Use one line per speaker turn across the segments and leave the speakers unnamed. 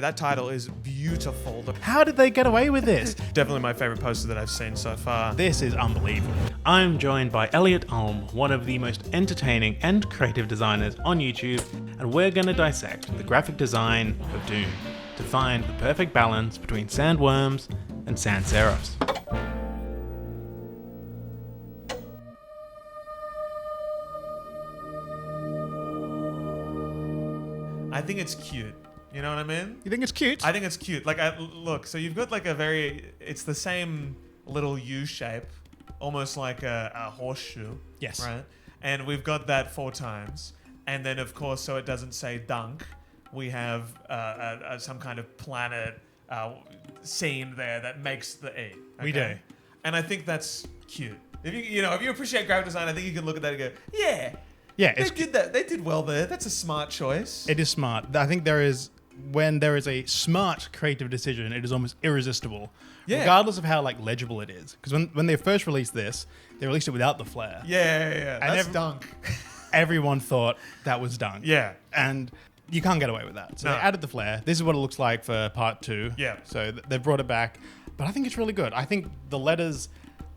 That title is beautiful.
How did they get away with this?
Definitely my favorite poster that I've seen so far.
This is unbelievable. I'm joined by Elliot Ulm, one of the most entertaining and creative designers on YouTube, and we're going to dissect the graphic design of Dune to find the perfect balance between sandworms and sans serifs.
I think it's cute. You know what I mean?
You think it's cute?
I think it's cute. Like, look, so you've got like it's the same little U shape, almost like a horseshoe.
Yes.
Right? And we've got that 4 times. And then, of course, so it doesn't say dunk, we have some kind of planet scene there that makes the E. Okay?
We do.
And I think that's cute. If you appreciate graphic design, I think you can look at that and go, yeah.
Yeah,
They did that. They did well there. That's a smart choice.
It is smart. I think when there is a smart creative decision, it is almost irresistible, regardless of how legible it is. Because when they first released this, they released it without the flare.
Yeah.
And
That's dunk.
Everyone thought that was dunk.
Yeah.
And you can't get away with that. So
No.
they added the flare. This is what it looks like for part 2.
Yeah.
So they've brought it back. But I think it's really good. I think the letters,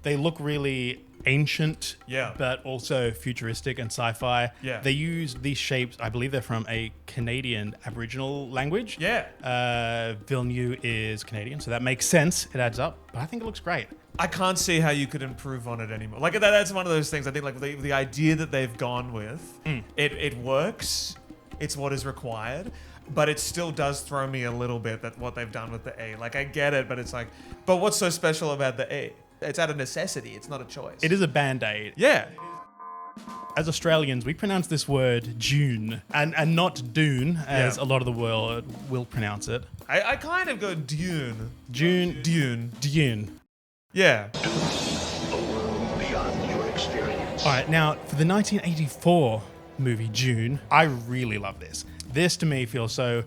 they look really ancient, but also futuristic and sci-fi.
Yeah.
They use these shapes, I believe they're from a Canadian Aboriginal language.
Yeah.
Villeneuve is Canadian, so that makes sense. It adds up, but I think it looks great.
I can't see how you could improve on it anymore. Like that's one of those things. I think the idea that they've gone with, it works. It's what is required. But it still does throw me a little bit that what they've done with the A. Like I get it, but it's like, but what's so special about the A? It's out of necessity. It's not a choice.
It is a band-aid.
Yeah.
As Australians, we pronounce this word Dune and not Dune, as a lot of the world will pronounce it.
I kind of go Dune.
Dune.
Yeah.
A world beyond your experience.
All right, now for the 1984 movie Dune, I really love this. This to me feels so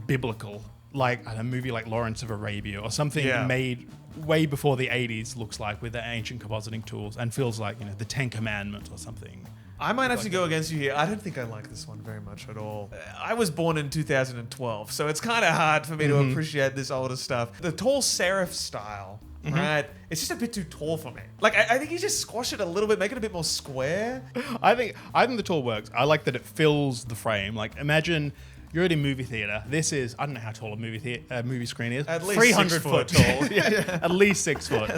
biblical, like a movie like Lawrence of Arabia or something made way before the 80s looks like with the ancient compositing tools and feels like, the 10 Commandments or something.
I might have to go against you here. I don't think I like this one very much at all. I was born in 2012, so it's kind of hard for me to appreciate this older stuff. The tall serif style, right? It's just a bit too tall for me. I think you just squash it a little bit, make it a bit more square.
I think the tool works. I like that it fills the frame. Imagine you're at a movie theater. This is, I don't know how tall a movie screen is.
At least
300
6
foot
foot.
tall. Yeah, at least 6 foot.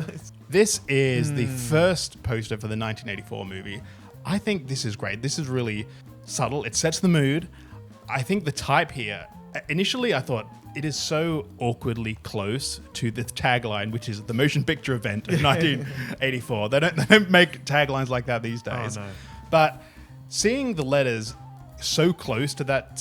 This is the first poster for the 1984 movie. I think this is great. This is really subtle. It sets the mood. I think the type here, initially I thought it is so awkwardly close to the tagline, which is the motion picture event of 1984. They don't make taglines like that these days.
Oh, no.
But seeing the letters so close to that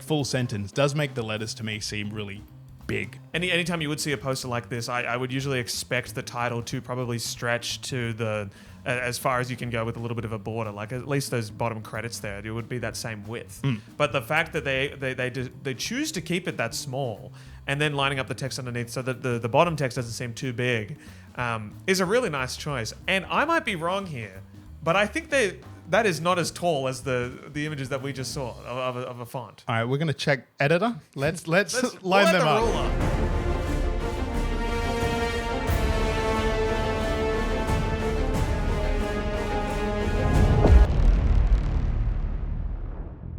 full sentence does make the letters to me seem really big.
Anytime you would see a poster like this, I would usually expect the title to probably stretch to as far as you can go with a little bit of a border, like at least those bottom credits there, it would be that same width. But the fact that they choose to keep it that small and then lining up the text underneath so that the bottom text doesn't seem too big is a really nice choice. And I might be wrong here, but I think that is not as tall as the images that we just saw of a font.
All right, we're going to check editor. Let's line
pull out
them
the
up.
ruler.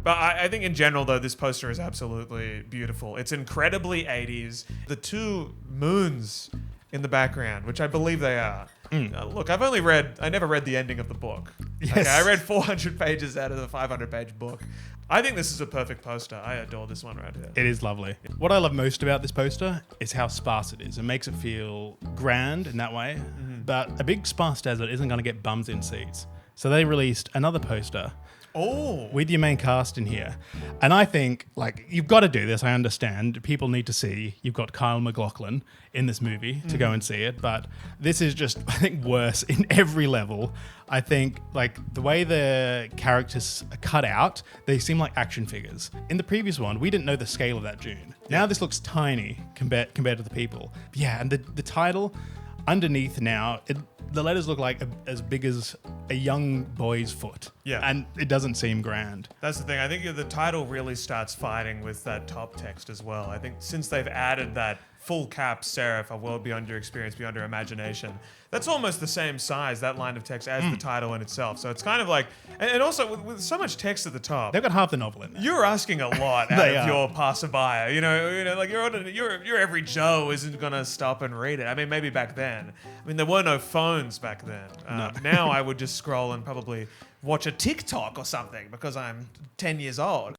But I think in general, though, this poster is absolutely beautiful. It's incredibly 80s. The 2 moons in the background, which I believe they are. Look, I never read the ending of the book.
Yes.
Okay, I read 400 pages out of the 500-page book. I think this is a perfect poster. I adore this one right here.
It is lovely. What I love most about this poster is how sparse it is. It makes it feel grand in that way. But a big sparse desert isn't going to get bums in seats. So they released another poster with your main cast in here. And I think, you've got to do this. I understand. People need to see. You've got Kyle MacLachlan in this movie to go and see it. But this is just, I think, worse in every level. I think, the way the characters are cut out, they seem like action figures. In the previous one, we didn't know the scale of that Dune. Now this looks tiny compared to the people. Yeah, and the title underneath now, the letters look like as big as a young boy's foot.
Yeah.
And it doesn't seem grand.
That's the thing. I think the title really starts fighting with that top text as well. I think since they've added that full cap serif, a world beyond your experience, beyond your imagination, that's almost the same size, that line of text, as the title in itself. So it's kind of like, and also with so much text at the top,
They've got half the novel in there.
you're asking a lot out
They
of
are.
your passerby. You know, like your every Joe isn't gonna stop and read it. I mean, maybe back then. I mean, there were no phones back then. Now I would just scroll and probably watch a TikTok or something because I'm 10 years old.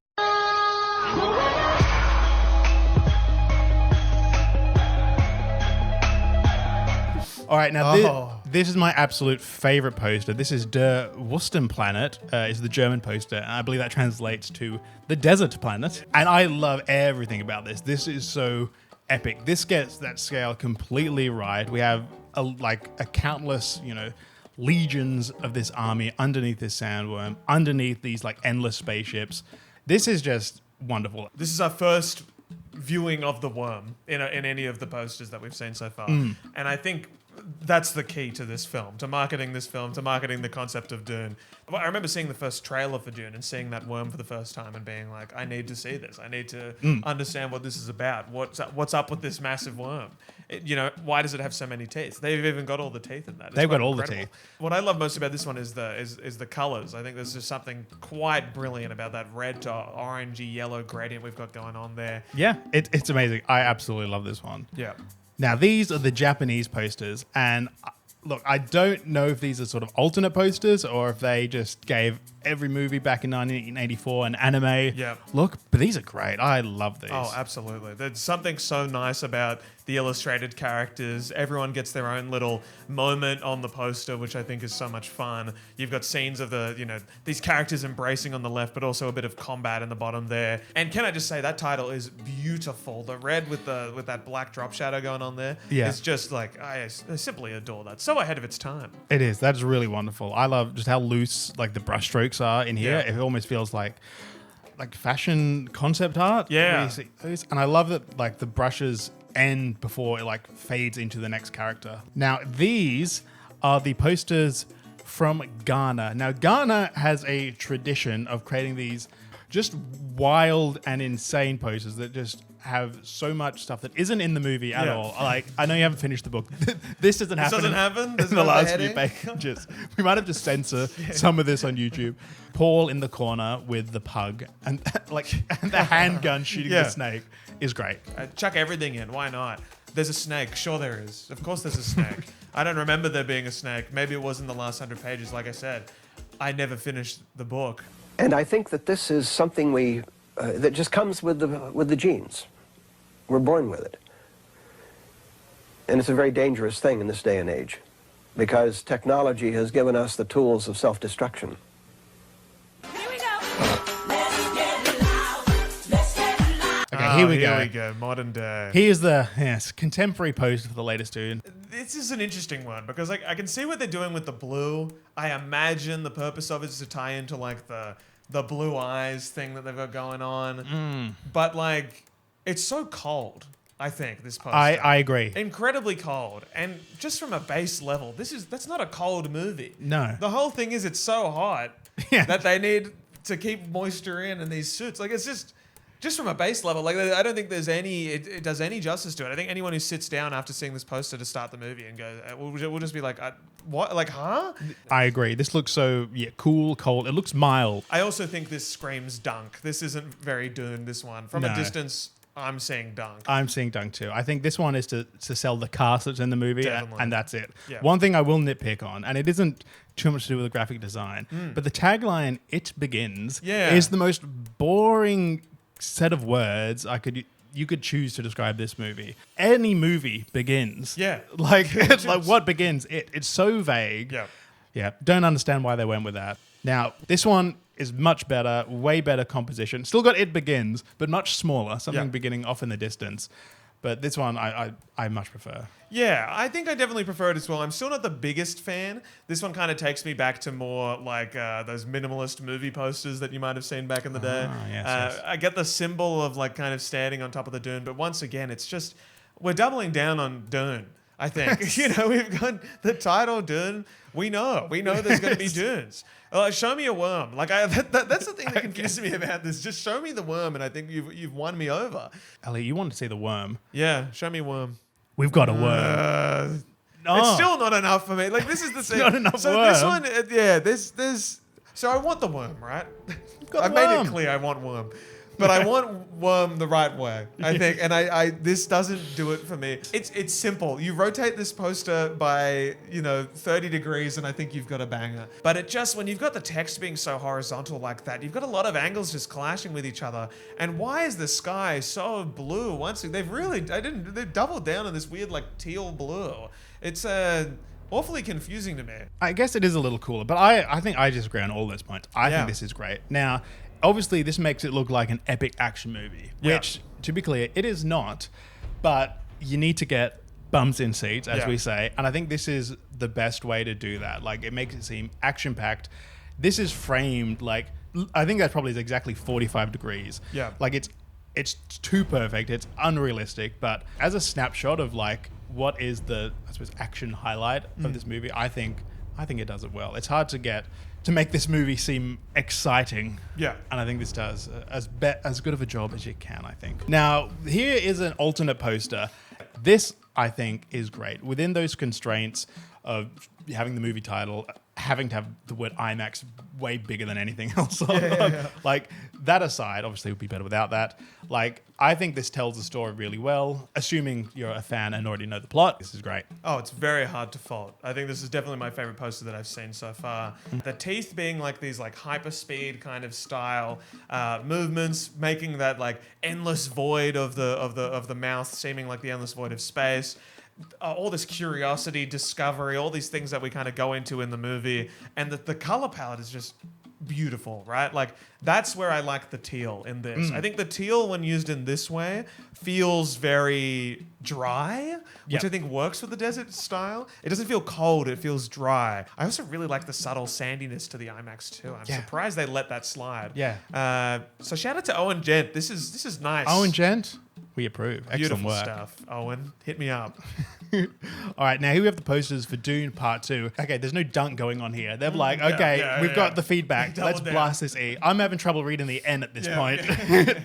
All right, now this is my absolute favorite poster. This is Der Wüstenplanet, is the German poster, and I believe that translates to the desert planet. And I love everything about this. This is so epic. This gets that scale completely right. We have a countless, legions of this army underneath this sandworm, underneath these like endless spaceships. This is just wonderful.
This is our first viewing of the worm in any of the posters that we've seen so far. And I think that's the key to this film, to marketing this film, to marketing the concept of Dune. I remember seeing the first trailer for Dune and seeing that worm for the first time and being like, I need to see this. I need to understand what this is about. What's up with this massive worm? Why does it have so many teeth? They've even got all the teeth in that. It's
They've got
quite
all the
incredible.
teeth.
What I love most about this one is the colors. I think there's just something quite brilliant about that red to orangey yellow gradient we've got going on there.
Yeah, it's amazing. I absolutely love this one.
Yeah.
Now, these are the Japanese posters, and look, I don't know if these are sort of alternate posters or if they just gave every movie back in 1984 an anime look, but these are great. I love these.
Oh, absolutely. There's something so nice about the illustrated characters. Everyone gets their own little moment on the poster, which I think is so much fun. You've got scenes of these characters embracing on the left, but also a bit of combat in the bottom there. And can I just say that title is beautiful. The red with that black drop shadow going on there.
Yeah.
It's just like, I simply adore that. So ahead of its time.
It is. That's really wonderful. I love just how loose like the brushstrokes are in here.
Yeah.
It almost feels like fashion concept art.
Yeah.
where you see those. And I love that like the brushes end before it like fades into the next character. Now these are the posters from Ghana. Now Ghana has a tradition of creating these just wild and insane posters that just have so much stuff that isn't in the movie at all. Like, I know you haven't finished the book. This doesn't happen.
Doesn't happen? There's
in the
no
last few
heading?
pages. We might have to censor some of this on YouTube. Paul in the corner with the pug and the handgun shooting the snake is great.
Chuck everything in. Why not? There's a snake. Sure there is. Of course there's a snake. I don't remember there being a snake. Maybe it was in the last 100 pages. Like I said, I never finished the book.
And I think that this is something that just comes with the genes. We're born with it. And it's a very dangerous thing in this day and age because technology has given us the tools of self-destruction.
Here we go. Let's get loud. Let's get loud.
Okay, here we
Here
go.
we go. Modern day.
Here's the contemporary poster for the latest Dune.
This is an interesting one because I can see what they're doing with the blue. I imagine the purpose of it is to tie into like the blue eyes thing that they've got going on. But like, it's so cold. I think this poster.
I agree.
Incredibly cold, and just from a base level, that's not a cold movie.
No.
The whole thing is it's so hot
Yeah.
that they need to keep moisture in these suits. Like it's just from a base level, like I don't think there's it does any justice to it. I think anyone who sits down after seeing this poster to start the movie and go, we'll just be like, what? Like, huh?
I agree. This looks so cool, cold. It looks mild.
I also think this screams dunk. This isn't very Dune, this one. From a
No.
distance, I'm seeing dunk.
I'm seeing dunk too. I think this one is to sell the cast that's in the movie,
Definitely.
and that's it.
Yeah.
One thing I will nitpick on, and it isn't too much to do with the graphic design, but the tagline "It begins" is the most boring set of words you could choose to describe this movie. Any movie begins.
Yeah.
Like it's like what begins? It's so vague.
Yeah.
Yeah. Don't understand why they went with that. Now, this one is much better, way better composition. Still got It Begins, but much smaller, something beginning off in the distance. But this one I much prefer.
Yeah, I think I definitely prefer it as well. I'm still not the biggest fan. This one kind of takes me back to more like those minimalist movie posters that you might have seen back in the day.
Yes.
I get the symbol of like kind of standing on top of the dune, but once again, it's just we're doubling down on Dune. I think. You know, we've got the title Dune. We know there's going to be dunes. Show me a worm. Like that's the thing that confuses me about this. Just show me the worm, and I think you've won me over.
Ali, you want to see the worm?
Yeah, show me a worm.
We've got a worm.
It's still not enough for me. Like this is the thing.
Not enough
so
worm.
this one, there's. So I want the worm, right?
got
I've
the
made
worm.
it clear I want worm. But I want worm the right way, I think, and I this doesn't do it for me. It's simple. You rotate this poster by 30 degrees, and I think you've got a banger. But it just when you've got the text being so horizontal like that, you've got a lot of angles just clashing with each other. And why is the sky so blue? They've doubled down on this weird like teal blue. It's awfully confusing to me.
I guess it is a little cooler, but I think I disagree on all those points. I think this is great. Now, obviously, this makes it look like an epic action movie, which, to be clear, it is not. But you need to get bums in seats, as we say. And I think this is the best way to do that. Like, it makes it seem action-packed. This is framed like, I think that probably is exactly 45 degrees. Yeah. Like, it's too perfect. It's unrealistic. But as a snapshot of, like, what is the, I suppose, action highlight of this movie, I think it does it well. It's hard to make this movie seem exciting. Yeah. And I think this does as good of a job as you can, I think. Now, here is an alternate poster. This, I think, is great. Within those constraints of having the movie title, having to have the word IMAX way bigger than anything else. Like, that aside, obviously it would be better without that. Like, I think this tells the story really well. Assuming you're a fan and already know the plot, this is great.
Oh, it's very hard to fault. I think this is definitely my favorite poster that I've seen so far. The teeth being like these like hyper speed kind of style movements, making that like endless void of the mouth seeming like the endless void of space. All this curiosity, discovery, all these things that we kind of go into in the movie, and the color palette is just beautiful, right? Like that's where I like the teal in this. I think the teal, when used in this way, feels very dry, which I think works with the desert style. It doesn't feel cold; it feels dry. I also really like the subtle sandiness to the IMAX too. I'm surprised they let that slide. Yeah. So shout out to Owen Gent. This is nice.
Owen Gent. We approve. Excellent
Beautiful
work.
stuff, Owen. Hit me up.
All right, now here we have the posters for Dune Part 2. Okay, there's no dunk going on here. They're like, okay, we've got the feedback. Let's blast this E. I'm having trouble reading the N at this point.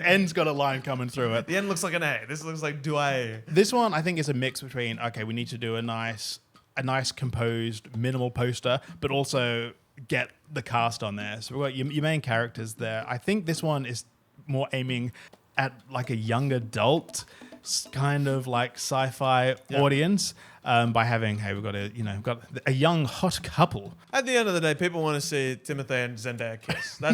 N's got a line coming through it.
The N looks like an A. This looks like Douai.
This one, I think, is a mix between, okay, we need to do a nice composed, minimal poster, but also get the cast on there. So we've got your main characters there. I think this one is more aiming at like a young adult kind of like sci-fi audience by having, hey, we've got a young hot couple.
At the end of the day, people want to see Timothy and Zendaya kiss. I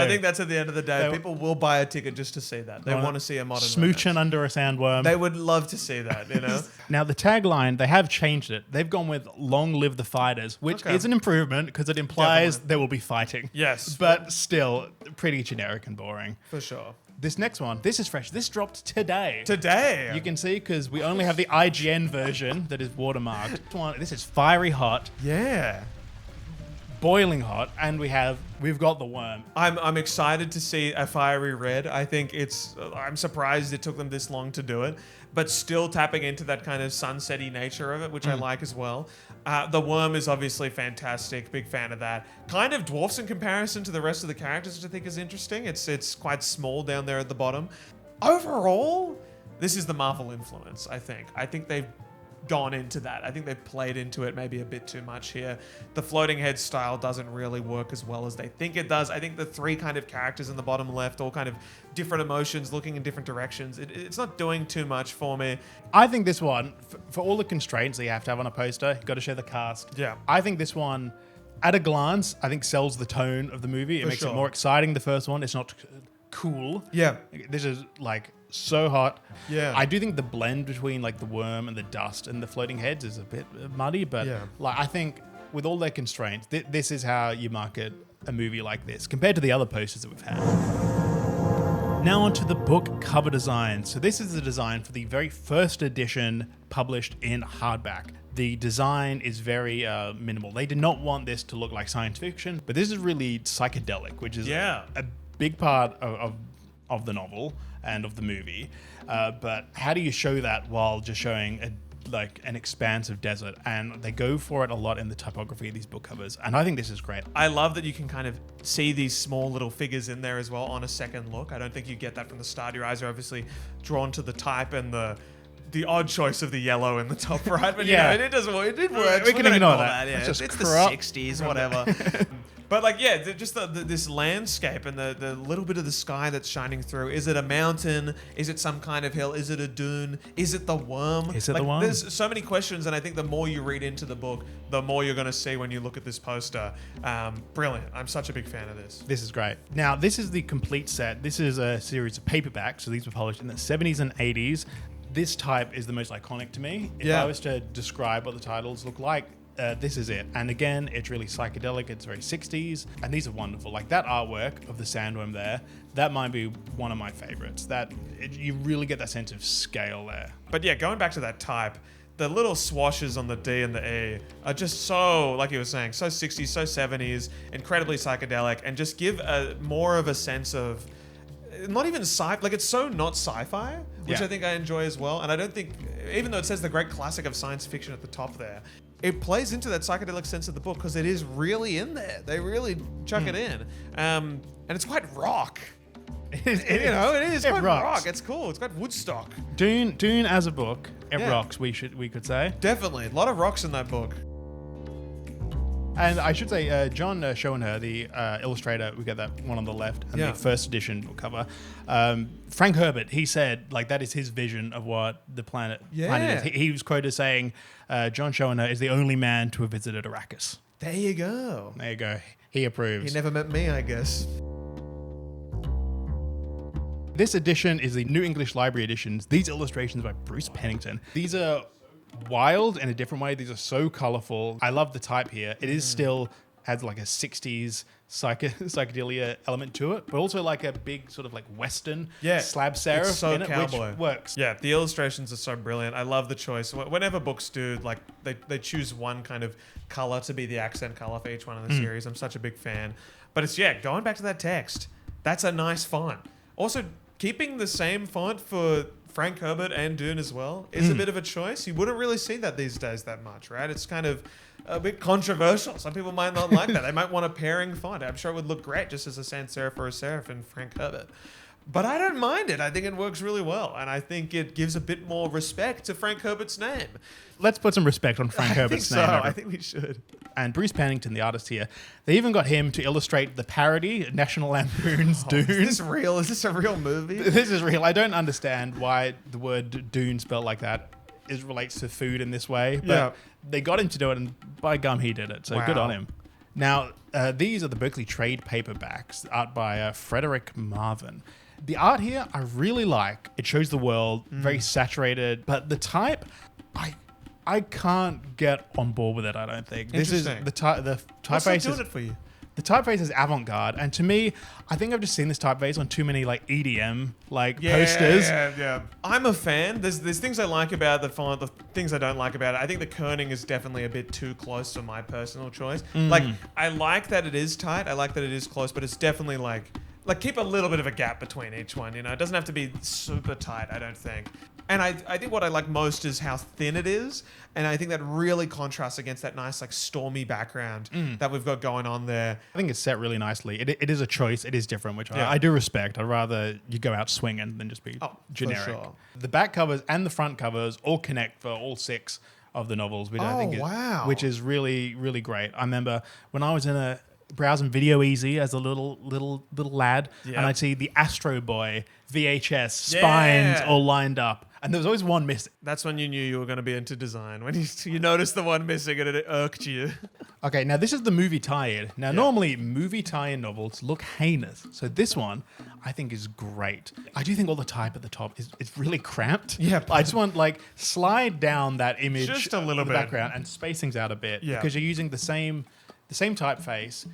think that's at the end of the day. People will buy a ticket just to see that. They want to see a modern
smooching
romance.
Under a sandworm.
They would love to see that, you know.
Now the tagline, they have changed it. They've gone with "Long live the fighters," which is an improvement because it implies there will be fighting.
Yes,
but still pretty generic and boring.
For sure.
This next one, this is fresh. This dropped today.
Today.
You can see because we only have the IGN version that is watermarked. This is fiery hot.
Yeah.
Boiling hot, and we've got the worm.
I'm excited to see a fiery red. I think I'm surprised it took them this long to do it, but still tapping into that kind of sunsetty nature of it, which I like as well. The worm is obviously fantastic. Big fan of that. Kind of dwarfs in comparison to the rest of the characters, which I think is interesting. It's quite small down there at the bottom. Overall, this is the Marvel influence, I think. I think they've gone into that. I think they've played into it maybe a bit too much here. The floating head style doesn't really work as well as they think it does. I think the three kind of characters in the bottom left, all kind of different emotions looking in different directions. It's not doing too much for me.
I think this one, for all the constraints that you have to have on a poster, you've got to show the cast. Yeah. I think this one, at a glance, I think sells the tone of the movie. It makes it more exciting. The first one, it's not cool. Yeah. This is like so hot. Yeah. I do think the blend between like the worm and the dust and the floating heads is a bit muddy, but like I think with all their constraints, this is how you market a movie like this compared to the other posters that we've had. Now onto the book cover design. So this is the design for the very first edition published in hardback. The design is very minimal. They did not want this to look like science fiction, but this is really psychedelic, which is a big part of the novel and of the movie. But how do you show that while just showing a like an expanse of desert, and they go for it a lot in the typography of these book covers. And I think this is great.
I love that you can kind of see these small little figures in there as well on a second look. I don't think you get that from the start. Your eyes are obviously drawn to the type and the odd choice of the yellow in the top right, but
Yeah.
you know, it doesn't work. It did work.
We can ignore that.
Yeah.
Let's just
It's the
crop.
60s, whatever. But like, yeah, just this landscape and the little bit of the sky that's shining through. Is it a mountain? Is it some kind of hill? Is it a dune? Is it the worm?
Is it the worm?
There's so many questions, and I think the more you read into the book, the more you're going to see when you look at this poster. Brilliant. I'm such a big fan of this.
This is great. Now, this is the complete set. This is a series of paperbacks. So these were published in the 70s and 80s. This type is the most iconic to me. If
Yeah.
I was to describe what the titles look like, this is it. And again, it's really psychedelic. It's very 60s. And these are wonderful. Like that artwork of the sandworm there, that might be one of my favorites. You really get that sense of scale there.
But yeah, going back to that type, the little swashes on the D and the E are just so, like you were saying, so 60s, so 70s, incredibly psychedelic, and just give more of a sense of, not even like it's so not sci-fi, which
Yeah.
I think I enjoy as well. And I don't think, even though it says the great classic of science fiction at the top there, it plays into that psychedelic sense of the book because it is really in there. They really chuck it in. And it's quite rock. It is quite
rocks.
rock. It's cool. It's quite Woodstock.
Dune as a book, it
Yeah.
rocks. We could say.
Definitely. A lot of rocks in that book.
And I should say, John Schoenherr, the illustrator, we got that one on the left, and
Yeah.
the first edition book cover. Frank Herbert, he said, like, that is his vision of what the planet is. He was quoted as saying, John Schoenherr is the only man to have visited Arrakis.
There you go.
There you go. He approves.
He never met me, I guess.
This edition is the New English Library editions. These illustrations by Bruce Pennington. These are wild in a different way. These are so colorful. I love the type here. It is still has like a 60s psychedelia element to it, but also like a big sort of like Western slab serif
it's so
in it,
cowboy.
which works.
Yeah, the illustrations are so brilliant. I love the choice. Whenever books do, like, they choose one kind of color to be the accent color for each one of the series. I'm such a big fan. But it's, going back to that text. That's a nice font. Also, keeping the same font for Frank Herbert and Dune as well is a bit of a choice. You wouldn't really see that these days that much, right? It's kind of a bit controversial. Some people might not like that. They might want a pairing font. I'm sure it would look great just as a sans serif or a serif in Frank Herbert. But I don't mind it. I think it works really well. And I think it gives a bit more respect to Frank Herbert's name.
Let's put some respect on Frank Herbert's name.
I think we should.
And Bruce Pennington, the artist here, they even got him to illustrate the parody National Lampoon's Dune.
Is this real? Is this a real movie?
This is real. I don't understand why the word Dune spelled like that relates to food in this way, but they got him to do it, and by gum, he did it. So good
Wow.
on him. Now, these are the Berkeley Trade paperbacks, art by Frederick Marvin. The art here, I really like. It shows the world, very saturated, but the type, I can't get on board with it, I don't think. This is
Interesting.
the
What's not
typeface
doing
is
it for you?
the typeface is avant-garde, and to me, I think I've just seen this typeface on too many like EDM posters.
Yeah. I'm a fan. There's things I like about the font, the things I don't like about it. I think the kerning is definitely a bit too close to my personal choice. Like, I like that it is tight. I like that it is close, but it's definitely like keep a little bit of a gap between each one. You know, it doesn't have to be super tight, I don't think. And I think what I like most is how thin it is. And I think that really contrasts against that nice, like, stormy background that we've got going on there.
I think it's set really nicely. It is a choice. It is different, which
Yeah.
I do respect. I'd rather you go out swinging than just be
for
generic.
sure.
The back covers and the front covers all connect for all 6 of the novels, which I think
wow.
which is really, really great. I remember when I was browsing Video Easy as a little lad,
Yeah.
and I'd see the Astro Boy VHS spines
Yeah.
all lined up, and there was always one missing.
That's when you knew you were going to be into design. When you noticed the one missing and it irked you.
Okay, now this is the movie tie-in. Now, normally movie tie-in novels look heinous. So this one, I think, is great. I do think all the type at the top is really cramped.
Yeah,
I just want, slide down that image
Just a little
of the
bit.
background and spacings out a bit.
Yeah.
Because you're using the same typeface,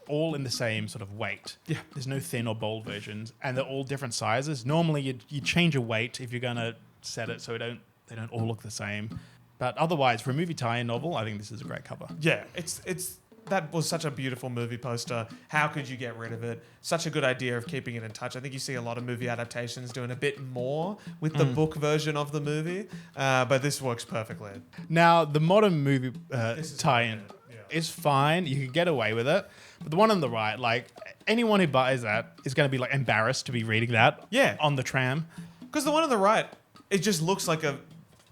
all in the same sort of weight.
Yeah.
There's no thin or bold versions, and they're all different sizes. Normally, you change a weight if you're going to set it so they don't all look the same. But otherwise, for a movie tie-in novel, I think this is a great cover.
Yeah, it's that was such a beautiful movie poster. How could you get rid of it? Such a good idea of keeping it in touch. I think you see a lot of movie adaptations doing a bit more with the book version of the movie, but this works perfectly.
Now, the modern movie
is
tie-in is fine. You can get away with it. But the one on the right, like, anyone who buys that is going to be, like, embarrassed to be reading that on the tram.
Because the one on the right, it just looks like a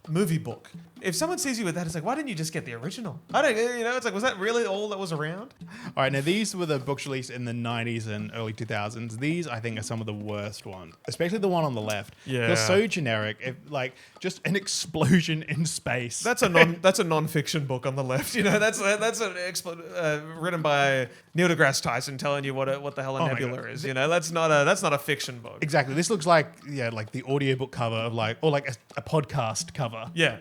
movie book. If someone sees you with that, it's like, why didn't you just get the original? I don't, it's like, was that really all that was around?
All right, now these were the books released in the 90s and early 2000s. These, I think, are some of the worst ones, especially the one on the left.
Yeah.
They're so generic, like just an explosion in space.
That's a non-fiction book on the left. That's written by Neil deGrasse Tyson telling you what the hell a nebula is. That's not a fiction book.
Exactly. This looks like like the audiobook cover of or a podcast cover.
Yeah.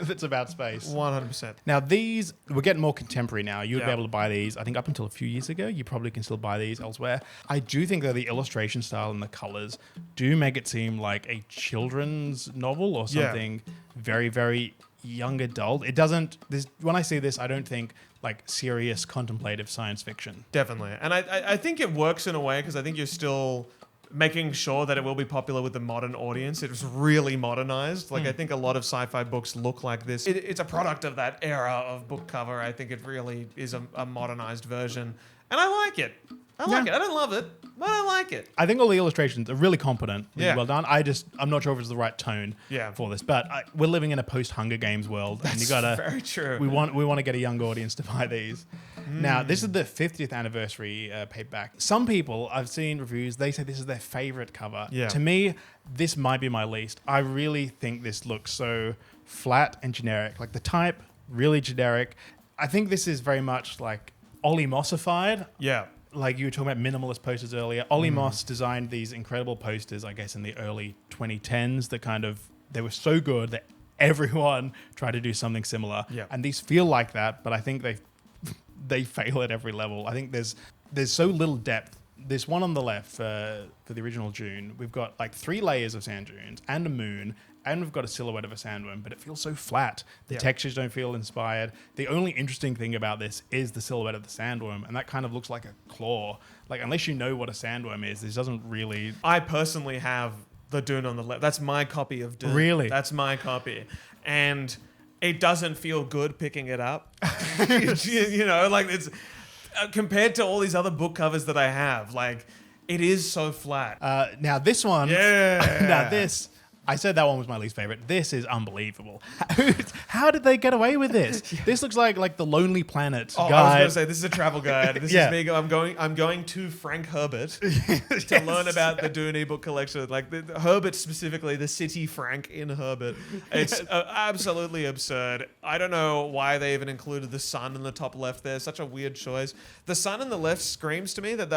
That's about space.
100%.
Now these, we're getting more contemporary now. You would be
Yeah.
able to buy these, I think up until a few years ago. You probably can still buy these elsewhere. I do think that the illustration style and the colors do make it seem like a children's novel or something very, very young adult. It doesn't, when I see this, I don't think like serious contemplative science fiction.
Definitely. And I think it works in a way because I think you're still making sure that it will be popular with the modern audience. It was really modernized. Like, I think a lot of sci-fi books look like this. It's a product of that era of book cover. I think it really is a modernized version. And I like it. I like it. I don't love it, but I like it.
I think all the illustrations are really competent, really
Yeah.
well done. I'm not sure if it's the right tone for this, but we're living in a post-Hunger Games world, and you gotta.
Very true.
We want to get a young audience to buy these. Now, this is the 50th anniversary paperback. Some people, I've seen reviews, they say this is their favorite cover.
Yeah.
To me, this might be my least. I really think this looks so flat and generic. Like the type, really generic. I think this is very much like Ollie Mossified.
Yeah.
Like you were talking about minimalist posters earlier. Ollie Moss designed these incredible posters, I guess, in the early 2010s that they were so good that everyone tried to do something similar.
Yeah.
And these feel like that, but I think they fail at every level. I think there's so little depth. This one on the left for the original Dune, we've got like 3 layers of sand dunes and a moon, and we've got a silhouette of a sandworm, but it feels so flat. The textures don't feel inspired. The only interesting thing about this is the silhouette of the sandworm, and that kind of looks like a claw. Like, unless you know what a sandworm is, this doesn't really...
I personally have the Dune on the left. That's my copy of Dune.
Really?
That's my copy. And it doesn't feel good picking it up. Like it's... compared to all these other book covers that I have, like, it is so flat.
Now this one...
Yeah.
Now this... I said that one was my least favorite. This is unbelievable. How did they get away with this? This looks like the Lonely Planet
I was
guide.
going to say, this is a travel guide. This is me. I'm going to Frank Herbert to learn about the Dune ebook collection. Like the Herbert specifically, the city Frank in Herbert. It's absolutely absurd. I don't know why they even included the sun in the top left there. Such a weird choice. The sun in the left screams to me that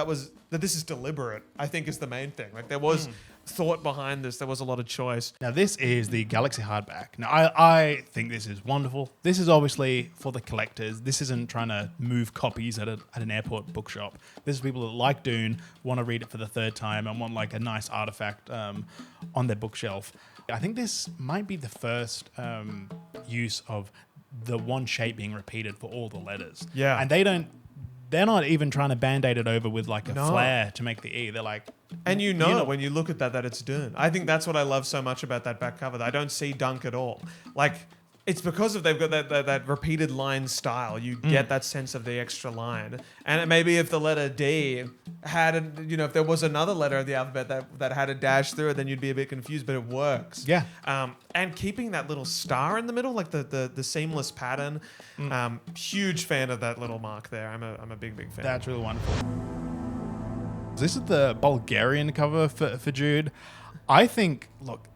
this is deliberate. I think is the main thing. Like there was thought behind this. There was a lot of choice.
Now this is the Galaxy hardback. Now I think this is wonderful. This is obviously for the collectors. This isn't trying to move copies at an airport bookshop. This is people that like Dune, want to read it for the 3rd time, and want like a nice artifact on their bookshelf. I think this might be the first use of the one shape being repeated for all the letters.
Yeah.
And they're not even trying to band-aid it over with like a flare to make the E. They're like...
And when you look at that it's Dune. I think that's what I love so much about that back cover. I don't see Dunk at all. Like, it's because they've got that repeated line style. You get that sense of the extra line. And maybe if the letter D had, if there was another letter of the alphabet that had a dash through it, then you'd be a bit confused, but it works.
Yeah.
And keeping that little star in the middle, like the seamless pattern. Huge fan of that little mark there. I'm a big fan.
That's really wonderful. This is the Bulgarian cover for Jude. I think, look,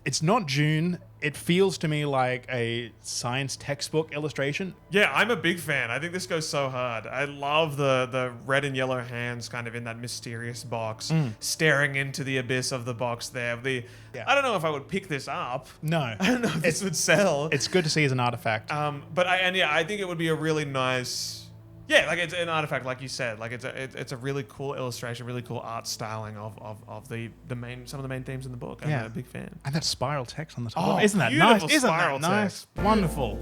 it's not Dune. It feels to me like a science textbook illustration.
Yeah, I'm a big fan. I think this goes so hard. I love the red and yellow hands kind of in that mysterious box, staring into the abyss of the box there. I don't know if I would pick this up.
No.
I don't know if this would sell.
It's good to see as an artifact.
But I think it would be a really nice... Yeah, like it's an artifact, like you said. Like it's a really cool illustration, really cool art styling of some of the main themes in the book. I'm a big fan.
And that spiral text on the top.
Oh,
Isn't that
beautiful
nice? Isn't
spiral
that nice?
text.
Wonderful.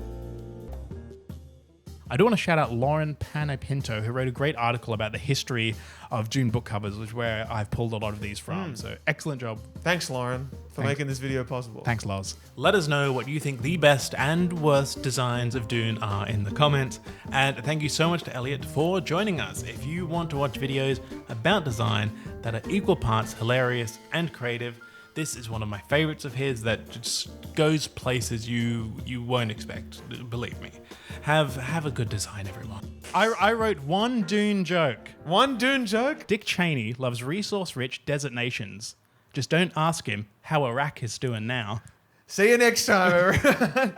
I do want to shout out Lauren Panepinto, who wrote a great article about the history of Dune book covers, which is where I've pulled a lot of these from. So excellent job.
Thanks, Lauren, for making this video possible.
Thanks, Loz. Let us know what you think the best and worst designs of Dune are in the comments. And thank you so much to Elliot for joining us. If you want to watch videos about design that are equal parts hilarious and creative, this is one of my favorites of his that just goes places you won't expect, believe me. Have a good design, everyone. I wrote one Dune joke.
One Dune joke?
Dick Cheney loves resource-rich desert nations. Just don't ask him how Iraq is doing now.
See you next time, everyone.